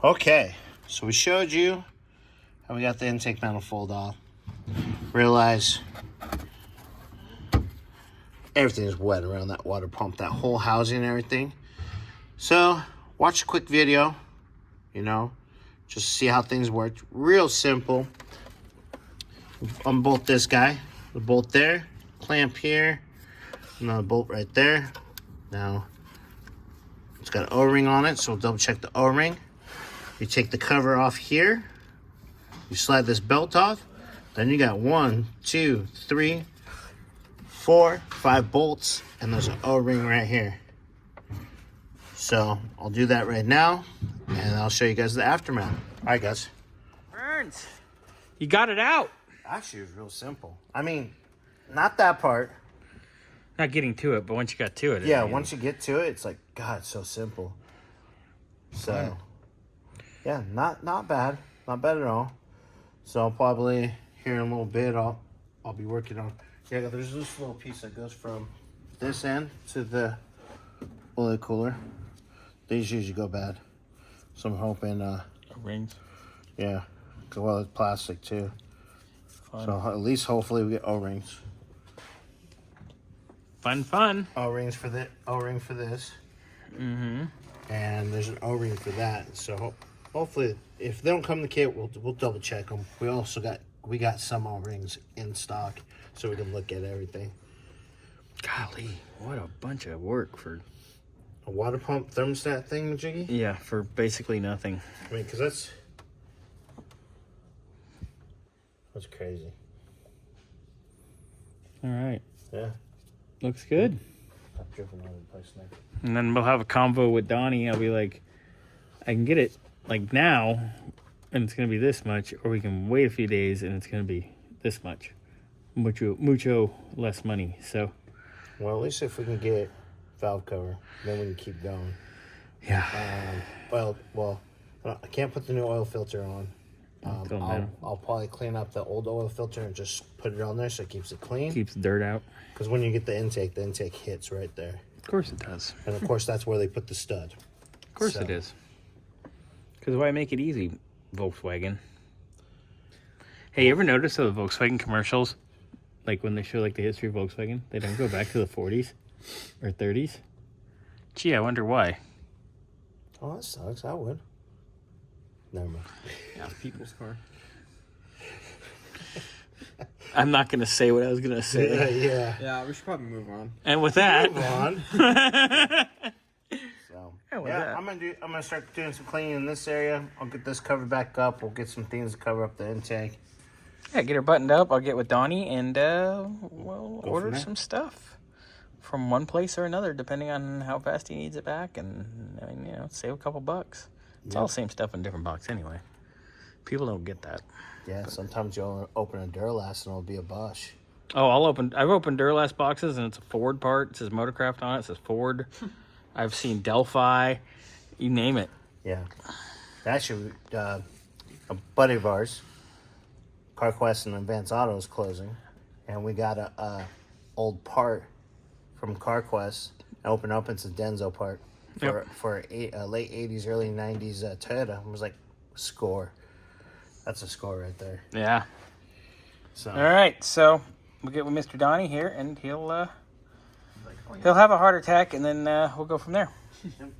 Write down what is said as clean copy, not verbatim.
Okay, so we showed you how we got the intake manifold off. Realize everything is wet around that water pump, that whole housing and everything. So watch a quick video, you know, just see how things work. Real simple. Unbolt this guy, the bolt there, clamp here, another bolt right there. Now it's got an O-ring on it, so we'll double check the O-ring. You take the cover off here, you slide this belt off, then you got 1, 2, 3, 4, 5 bolts, and there's an O-ring right here. So I'll do that right now, and I'll show you guys the aftermath. All right, guys. Burns, you got it out. Actually, it was real simple. I mean, not that part. Not getting to it, but once you got to it. Yeah, once you get to it, it's like, God, it's so simple. So, yeah, not bad. Not bad at all. So I'll probably, here in a little bit, I'll be working on, yeah, there's this little piece that goes from this end to the oil cooler. These usually go bad. So I'm hoping, rings. yeah, well, it's plastic too. Fun. So at least hopefully we get O-rings. Fun. O-rings for the O-ring for this. Mm-hmm. And there's an O-ring for that. So hopefully, if they don't come in the kit, we'll double check them. We also got some O-rings in stock, so we can look at everything. Golly, what a bunch of work for A water pump thermostat thing, Jiggy? Yeah, for basically nothing. I mean, because that's crazy. All right. Yeah. Looks good. I've driven all over the place now. And then we'll have a convo with Donnie. I'll be like, I can get it like now, and it's going to be this much, or we can wait a few days, and it's going to be this much. Mucho less money. So. Well, at least if we can get valve cover, then we can keep going. Yeah. Well, I can't put the new oil filter on. I'll probably clean up the old oil filter and just put it on there so it keeps it clean. Keeps dirt out. Because when you get the intake hits right there. Of course it does. And of course that's where they put the stud. Of course it is. Because why make it easy, Volkswagen? Hey, you ever notice the Volkswagen commercials? Like when they show like the history of Volkswagen, they don't go back to the 40s or 30s. Gee, I wonder why. Oh, that sucks. I would. Never mind. Yeah, people's car. I'm not going to say what I was going to say. Yeah, we should probably move on. And with that... Move on. So, that. I'm gonna start doing some cleaning in this area. I'll get this covered back up. We'll get some things to cover up the intake. Yeah, get her buttoned up. I'll get with Donnie and we'll order some stuff from one place or another, depending on how fast he needs it back, and I mean, save a couple bucks. It's all the same stuff in different box anyway. People don't get that. Yeah, sometimes you'll open a Duralast and it'll be a Bosch. Oh, I've opened Duralast boxes and it's a Ford part. It says Motorcraft on it. It says Ford. I've seen Delphi. You name it. Yeah. Actually, a buddy of ours, CarQuest and Advance Auto is closing, and we got a old part from CarQuest. I opened up, it's a Denso part for a late 80s, early 90s Toyota. It was like, score. That's a score right there. Yeah. So. All right, so we'll get with Mr. Donnie here, and he'll have a heart attack, and then we'll go from there. Yep.